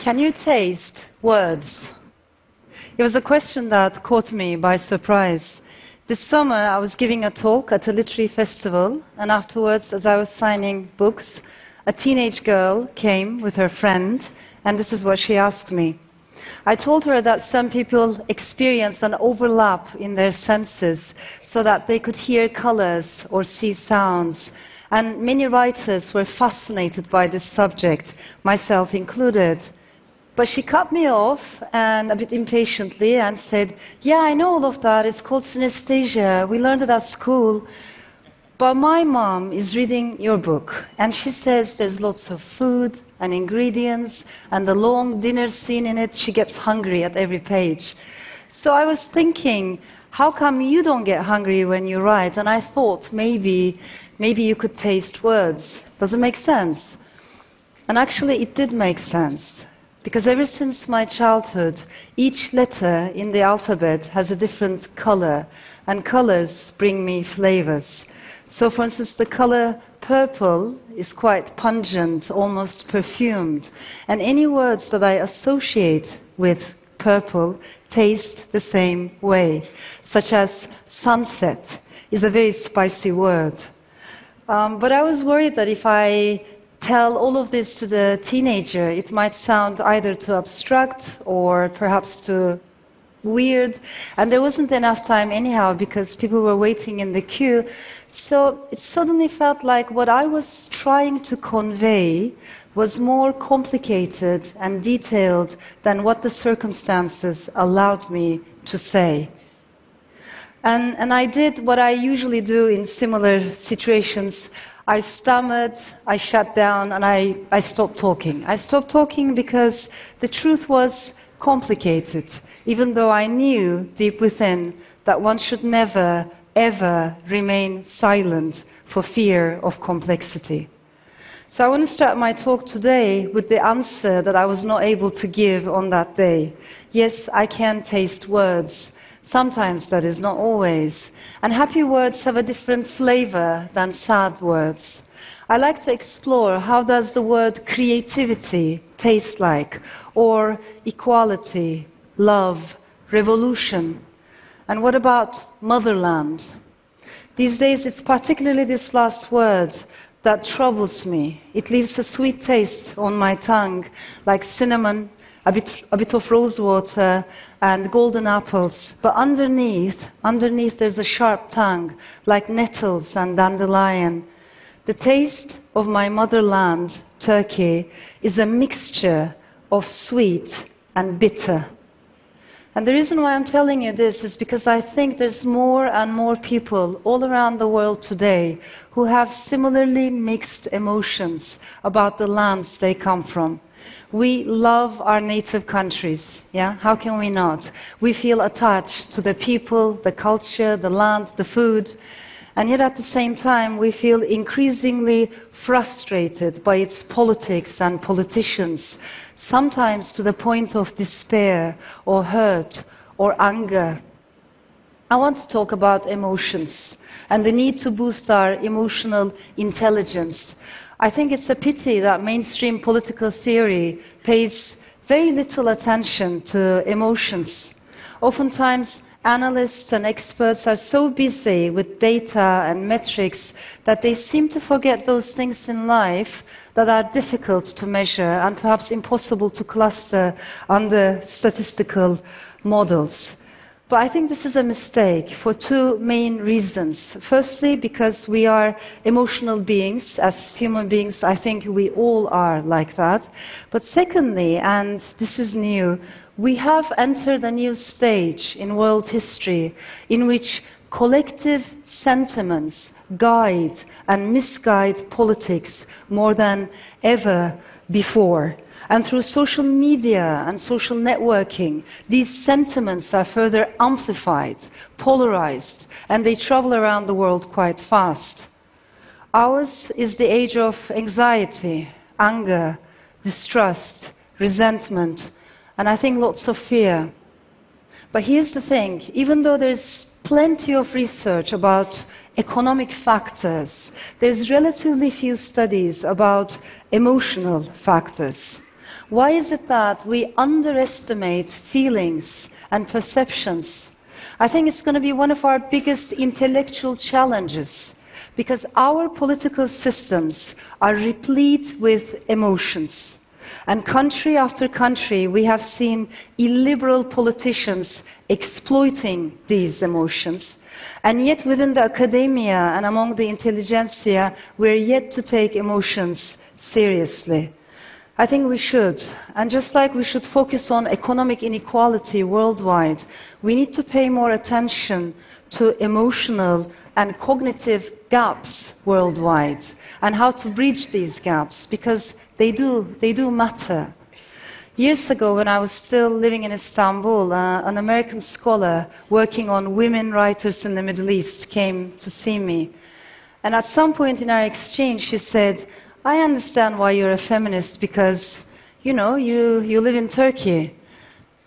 Can you taste words? It was a question that caught me by surprise. This summer, I was giving a talk at a literary festival, and afterwards, as I was signing books, a teenage girl came with her friend, and this is what she asked me. I told her that some people experienced an overlap in their senses so that they could hear colors or see sounds, and many writers were fascinated by this subject, myself included. But she cut me off, and a bit impatiently, and said, "Yeah, I know all of that. It's called synesthesia. We learned it at school. But my mom is reading your book, and she says there's lots of food and ingredients, and the long dinner scene in it, she gets hungry at every page." So I was thinking, how come you don't get hungry when you write? And I thought maybe you could taste words. Does it make sense? And actually, it did make sense. Because ever since my childhood, each letter in the alphabet has a different color, and colors bring me flavors. So, for instance, the color purple is quite pungent, almost perfumed, and any words that I associate with purple taste the same way, such as sunset is a very spicy word. But I was worried that if I tell all of this to the teenager, it might sound either too abstract or perhaps too weird. And there wasn't enough time anyhow because people were waiting in the queue. So it suddenly felt like what I was trying to convey was more complicated and detailed than what the circumstances allowed me to say. And I did what I usually do in similar situations. I stammered, I shut down, and I stopped talking. I stopped talking because the truth was complicated, even though I knew deep within that one should never, ever remain silent for fear of complexity. So I want to start my talk today with the answer that I was not able to give on that day. Yes, I can taste words. Sometimes, that is, not always. And happy words have a different flavor than sad words. I like to explore how does the word creativity taste like, or equality, love, revolution. And what about motherland? These days, it's particularly this last word that troubles me. It leaves a sweet taste on my tongue, like cinnamon, a bit of rose water, and golden apples. But underneath there's a sharp tongue, like nettles and dandelion. The taste of my motherland, Turkey, is a mixture of sweet and bitter. And the reason why I'm telling you this is because I think there's more and more people all around the world today who have similarly mixed emotions about the lands they come from. We love our native countries, yeah? How can we not? We feel attached to the people, the culture, the land, the food, and yet at the same time we feel increasingly frustrated by its politics and politicians, sometimes to the point of despair or hurt or anger. I want to talk about emotions and the need to boost our emotional intelligence. I think it's a pity that mainstream political theory pays very little attention to emotions. Oftentimes, analysts and experts are so busy with data and metrics that they seem to forget those things in life that are difficult to measure and perhaps impossible to cluster under statistical models. But I think this is a mistake for two main reasons. Firstly, because we are emotional beings. As human beings, I think we all are like that. But secondly, and this is new, we have entered a new stage in world history in which collective sentiments guide and misguide politics more than ever before. And through social media and social networking, these sentiments are further amplified, polarized, and they travel around the world quite fast. Ours is the age of anxiety, anger, distrust, resentment, and I think lots of fear. But here's the thing, even though there's plenty of research about economic factors, there's relatively few studies about emotional factors. Why is it that we underestimate feelings and perceptions? I think it's going to be one of our biggest intellectual challenges, because our political systems are replete with emotions. And country after country, we have seen illiberal politicians exploiting these emotions. And yet within the academia and among the intelligentsia, we're yet to take emotions seriously. I think we should. And just like we should focus on economic inequality worldwide, we need to pay more attention to emotional and cognitive gaps worldwide and how to bridge these gaps, because they do matter. Years ago, when I was still living in Istanbul, an American scholar working on women writers in the Middle East came to see me. And at some point in our exchange, she said, I understand why you're a feminist, because, you live in Turkey.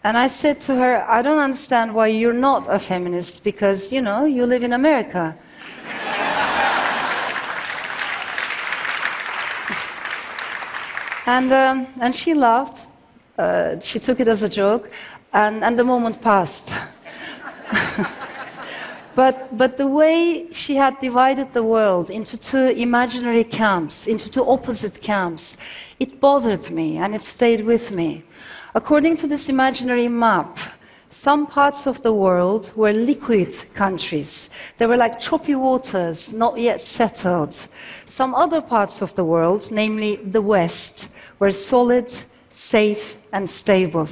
And I said to her, I don't understand why you're not a feminist, because, you live in America. And she laughed. She took it as a joke, and the moment passed. But the way she had divided the world into two imaginary camps, into two opposite camps, it bothered me and it stayed with me. According to this imaginary map, some parts of the world were liquid countries. They were like choppy waters, not yet settled. Some other parts of the world, namely the West, were solid, safe, and stable.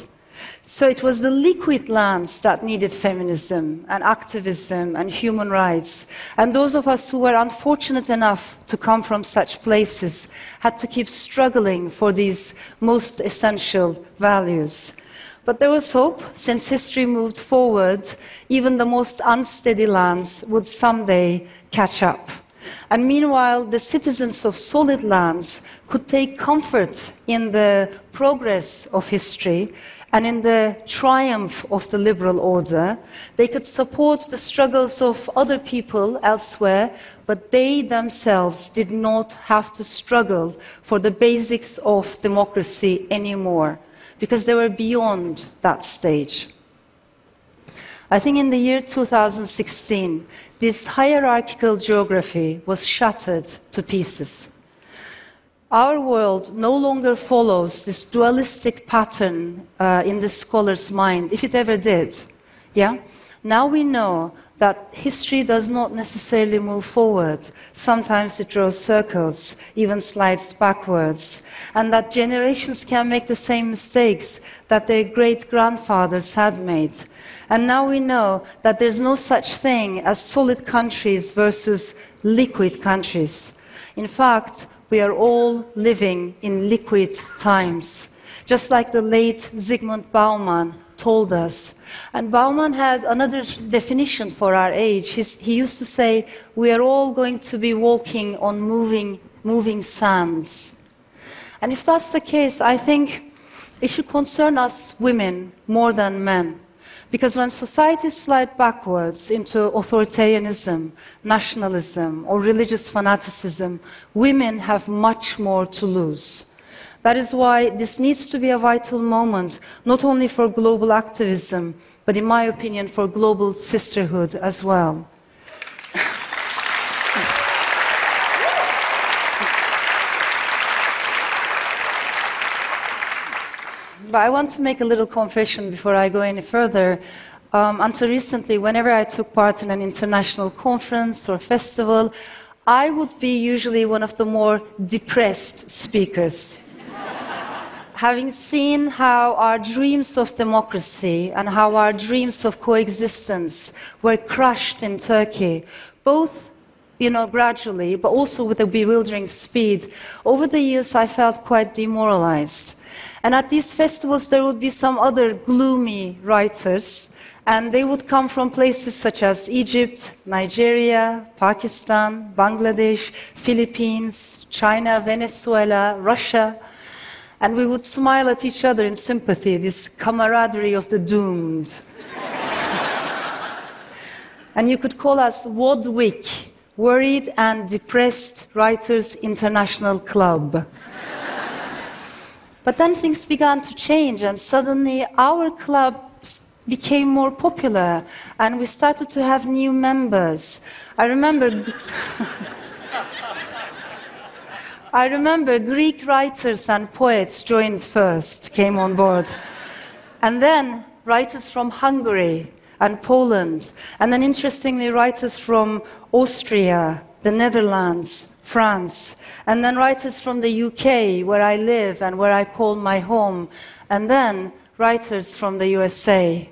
So it was the liquid lands that needed feminism and activism and human rights. And those of us who were unfortunate enough to come from such places had to keep struggling for these most essential values. But there was hope. Since history moved forward, even the most unsteady lands would someday catch up. And meanwhile, the citizens of solid lands could take comfort in the progress of history and in the triumph of the liberal order. They could support the struggles of other people elsewhere, but they themselves did not have to struggle for the basics of democracy anymore, because they were beyond that stage. I think in the year 2016, this hierarchical geography was shattered to pieces. Our world no longer follows this dualistic pattern in the scholar's mind, if it ever did. Yeah? Now we know that history does not necessarily move forward. Sometimes it draws circles, even slides backwards, and that generations can make the same mistakes that their great-grandfathers had made. And now we know that there's no such thing as solid countries versus liquid countries. In fact, we are all living in liquid times, just like the late Zygmunt Bauman told us. And Bauman had another definition for our age. He used to say, we are all going to be walking on moving sands. And if that's the case, I think it should concern us women more than men. Because when societies slide backwards into authoritarianism, nationalism, or religious fanaticism, women have much more to lose. That is why this needs to be a vital moment, not only for global activism, but in my opinion, for global sisterhood as well. But I want to make a little confession before I go any further. Until recently, whenever I took part in an international conference or festival, I would be usually one of the more depressed speakers. Having seen how our dreams of democracy and how our dreams of coexistence were crushed in Turkey, both gradually, but also with a bewildering speed, over the years I felt quite demoralized. And at these festivals, there would be some other gloomy writers, and they would come from places such as Egypt, Nigeria, Pakistan, Bangladesh, Philippines, China, Venezuela, Russia. And we would smile at each other in sympathy, this camaraderie of the doomed. And you could call us WODWIC, Worried and Depressed Writers International Club. But then things began to change, and suddenly our club became more popular, and we started to have new members. I remember Greek writers and poets joined first, came on board. And then writers from Hungary and Poland, and then interestingly writers from Austria, the Netherlands, France, and then writers from the UK, where I live and where I call my home, and then writers from the USA.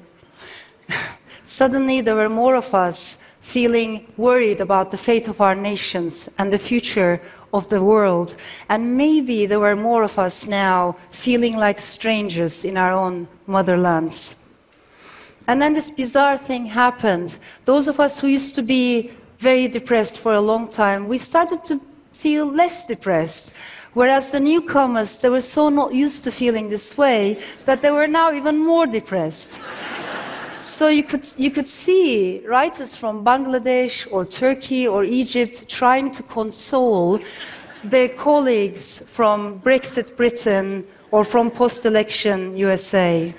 Suddenly there were more of us feeling worried about the fate of our nations and the future of the world, and maybe there were more of us now feeling like strangers in our own motherlands. And then this bizarre thing happened. Those of us who used to be very depressed for a long time, we started to feel less depressed. Whereas the newcomers, they were so not used to feeling this way that they were now even more depressed. So you could see writers from Bangladesh or Turkey or Egypt trying to console their colleagues from Brexit Britain or from post-election USA.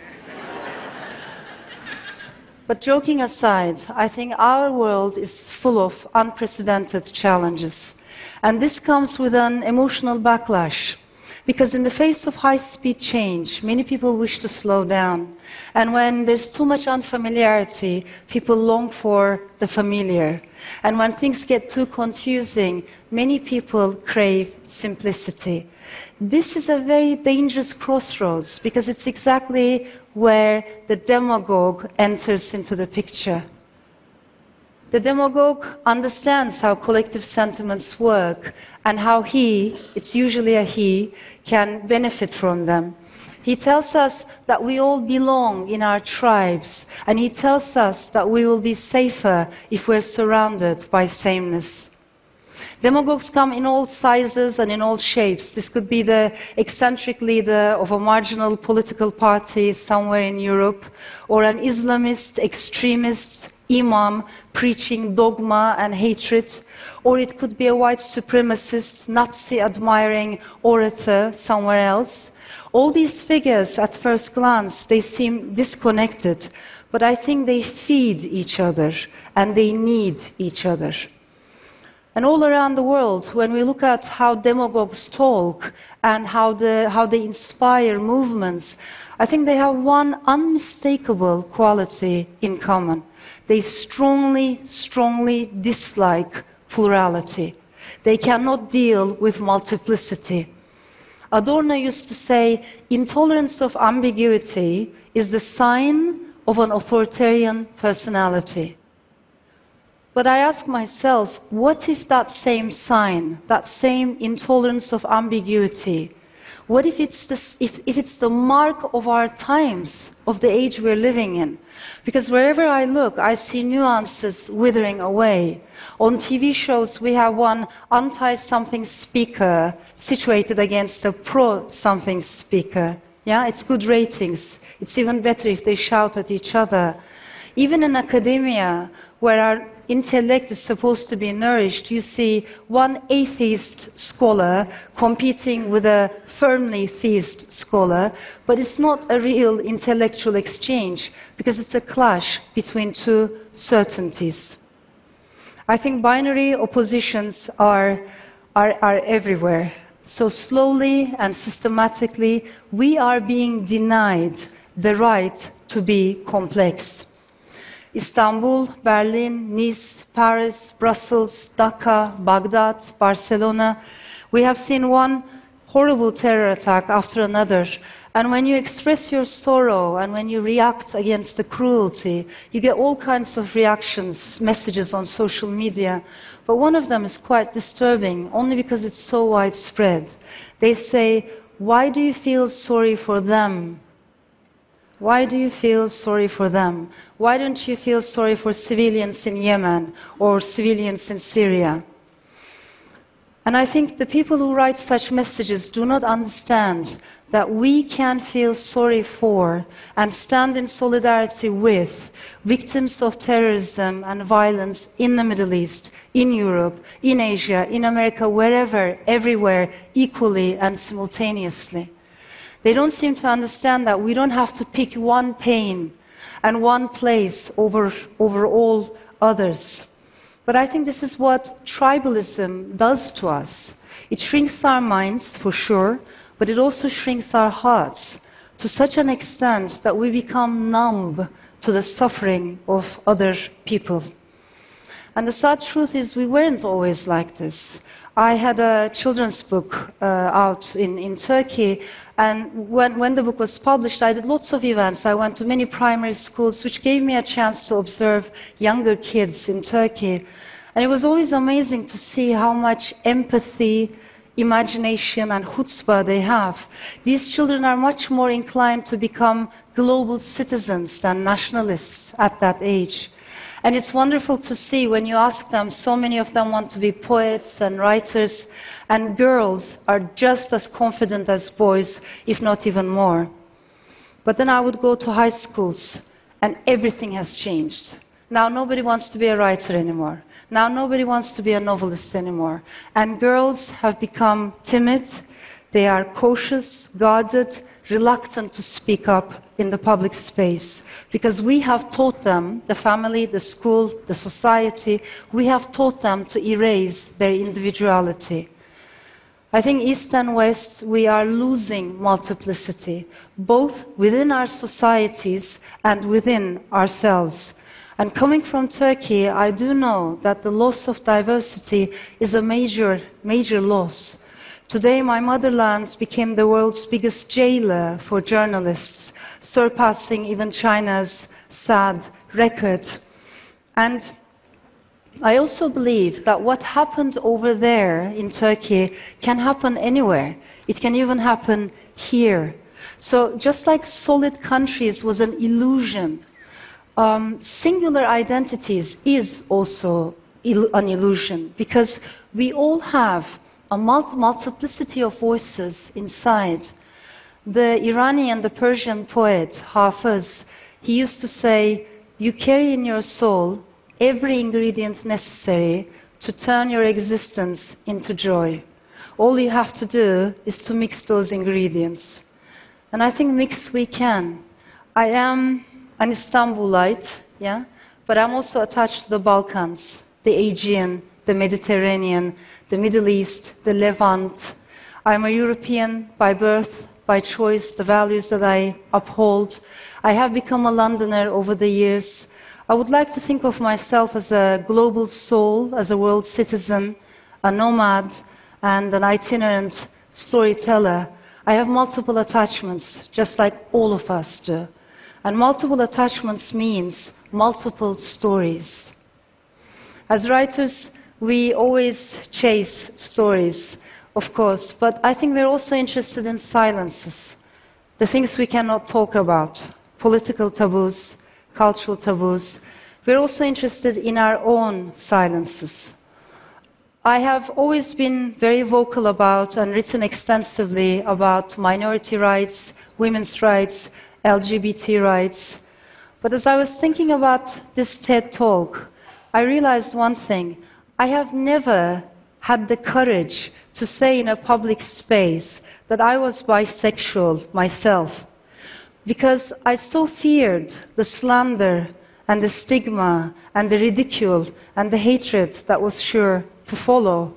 But joking aside, I think our world is full of unprecedented challenges. And this comes with an emotional backlash. Because in the face of high-speed change, many people wish to slow down. And when there's too much unfamiliarity, people long for the familiar. And when things get too confusing, many people crave simplicity. This is a very dangerous crossroads, because it's exactly where the demagogue enters into the picture. The demagogue understands how collective sentiments work and how he, it's usually a he, can benefit from them. He tells us that we all belong in our tribes, and he tells us that we will be safer if we're surrounded by sameness. Demagogues come in all sizes and in all shapes. This could be the eccentric leader of a marginal political party somewhere in Europe, or an Islamist, extremist imam preaching dogma and hatred, or it could be a white supremacist, Nazi-admiring orator somewhere else. All these figures, at first glance, they seem disconnected, but I think they feed each other and they need each other. And all around the world, when we look at how demagogues talk and how they inspire movements, I think they have one unmistakable quality in common. They strongly, strongly dislike plurality. They cannot deal with multiplicity. Adorno used to say, intolerance of ambiguity is the sign of an authoritarian personality. But I ask myself, what if that same sign, that same intolerance of ambiguity, what if it's the mark of our times, of the age we're living in? Because wherever I look, I see nuances withering away. On TV shows, we have one anti-something speaker situated against a pro-something speaker. Yeah, it's good ratings. It's even better if they shout at each other. Even in academia, where our intellect is supposed to be nourished, you see one atheist scholar competing with a firmly theist scholar, but it's not a real intellectual exchange because it's a clash between two certainties. I think binary oppositions are everywhere. So slowly and systematically, we are being denied the right to be complex. Istanbul, Berlin, Nice, Paris, Brussels, Dhaka, Baghdad, Barcelona. We have seen one horrible terror attack after another. And when you express your sorrow and when you react against the cruelty, you get all kinds of reactions, messages on social media. But one of them is quite disturbing, only because it's so widespread. They say, why do you feel sorry for them? Why do you feel sorry for them? Why don't you feel sorry for civilians in Yemen or civilians in Syria? And I think the people who write such messages do not understand that we can feel sorry for and stand in solidarity with victims of terrorism and violence in the Middle East, in Europe, in Asia, in America, wherever, everywhere, equally and simultaneously. They don't seem to understand that we don't have to pick one pain and one place over all others. But I think this is what tribalism does to us. It shrinks our minds, for sure, but it also shrinks our hearts to such an extent that we become numb to the suffering of other people. And the sad truth is we weren't always like this. I had a children's book out in Turkey, and when the book was published, I did lots of events. I went to many primary schools, which gave me a chance to observe younger kids in Turkey. And it was always amazing to see how much empathy, imagination, and chutzpah they have. These children are much more inclined to become global citizens than nationalists at that age. And it's wonderful to see when you ask them, so many of them want to be poets and writers, and girls are just as confident as boys, if not even more. But then I would go to high schools, and everything has changed. Now nobody wants to be a writer anymore. Now nobody wants to be a novelist anymore. And girls have become timid, they are cautious, guarded, reluctant to speak up in the public space. Because we have taught them, the family, the school, the society, we have taught them to erase their individuality. I think East and West, we are losing multiplicity, both within our societies and within ourselves. And coming from Turkey, I do know that the loss of diversity is a major loss. Today, my motherland became the world's biggest jailer for journalists, surpassing even China's sad record. And I also believe that what happened over there in Turkey can happen anywhere. It can even happen here. So just like solid countries was an illusion, singular identities is also an illusion, because we all have a multiplicity of voices inside. The Iranian, the Persian poet Hafiz, he used to say, you carry in your soul every ingredient necessary to turn your existence into joy. All you have to do is to mix those ingredients. And I think mix we can. I am an Istanbulite, yeah, but I'm also attached to the Balkans, the Aegean, the Mediterranean, the Middle East, the Levant. I'm a European by birth, by choice, the values that I uphold. I have become a Londoner over the years. I would like to think of myself as a global soul, as a world citizen, a nomad, and an itinerant storyteller. I have multiple attachments, just like all of us do. And multiple attachments means multiple stories. As writers, we always chase stories, of course, but I think we're also interested in silences, the things we cannot talk about, political taboos, cultural taboos. We're also interested in our own silences. I have always been very vocal about and written extensively about minority rights, women's rights, LGBT rights. But as I was thinking about this TED Talk, I realized one thing. I have never had the courage to say in a public space that I was bisexual myself, because I so feared the slander and the stigma and the ridicule and the hatred that was sure to follow.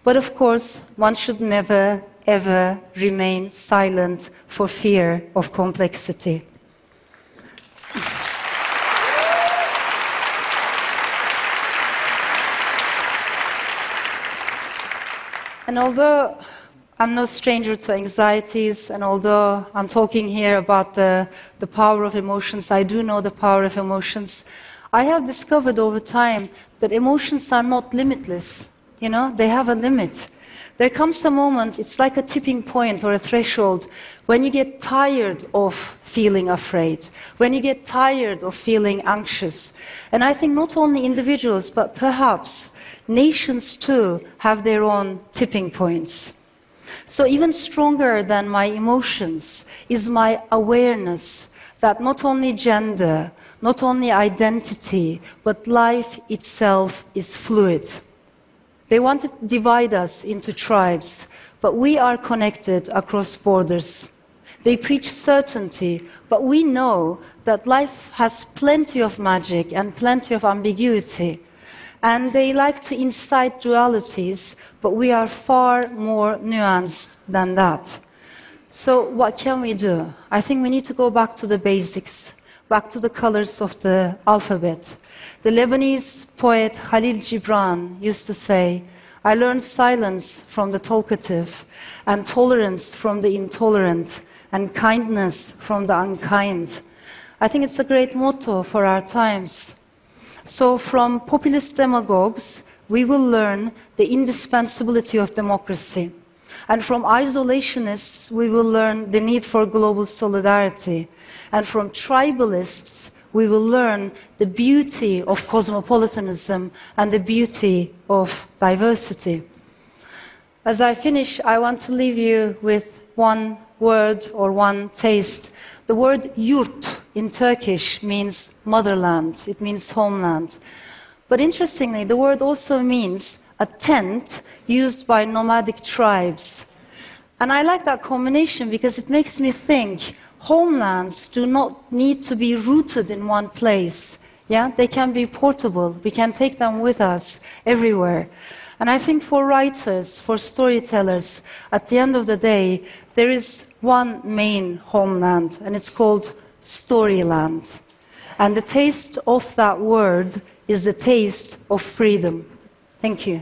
But of course, one should never, ever remain silent for fear of complexity. And although I'm no stranger to anxieties, and although I'm talking here about the power of emotions, I do know the power of emotions, I have discovered over time that emotions are not limitless. You know, they have a limit. There comes a moment, it's like a tipping point or a threshold, when you get tired of feeling afraid, when you get tired of feeling anxious. And I think not only individuals, but perhaps nations too have their own tipping points. So even stronger than my emotions is my awareness that not only gender, not only identity, but life itself is fluid. They want to divide us into tribes, but we are connected across borders. They preach certainty, but we know that life has plenty of magic and plenty of ambiguity. And they like to incite dualities, but we are far more nuanced than that. So what can we do? I think we need to go back to the basics, back to the colors of the alphabet. The Lebanese poet Khalil Gibran used to say, "I learned silence from the talkative, and tolerance from the intolerant, and kindness from the unkind." I think it's a great motto for our times. So from populist demagogues, we will learn the indispensability of democracy. And from isolationists, we will learn the need for global solidarity. And from tribalists, we will learn the beauty of cosmopolitanism and the beauty of diversity. As I finish, I want to leave you with one word or one taste. The word yurt in Turkish means motherland, it means homeland. But interestingly, the word also means a tent used by nomadic tribes. And I like that combination because it makes me think homelands do not need to be rooted in one place. Yeah? They can be portable. We can take them with us everywhere. And I think for writers, for storytellers, at the end of the day, there is one main homeland, and it's called Storyland. And the taste of that word is the taste of freedom. Thank you.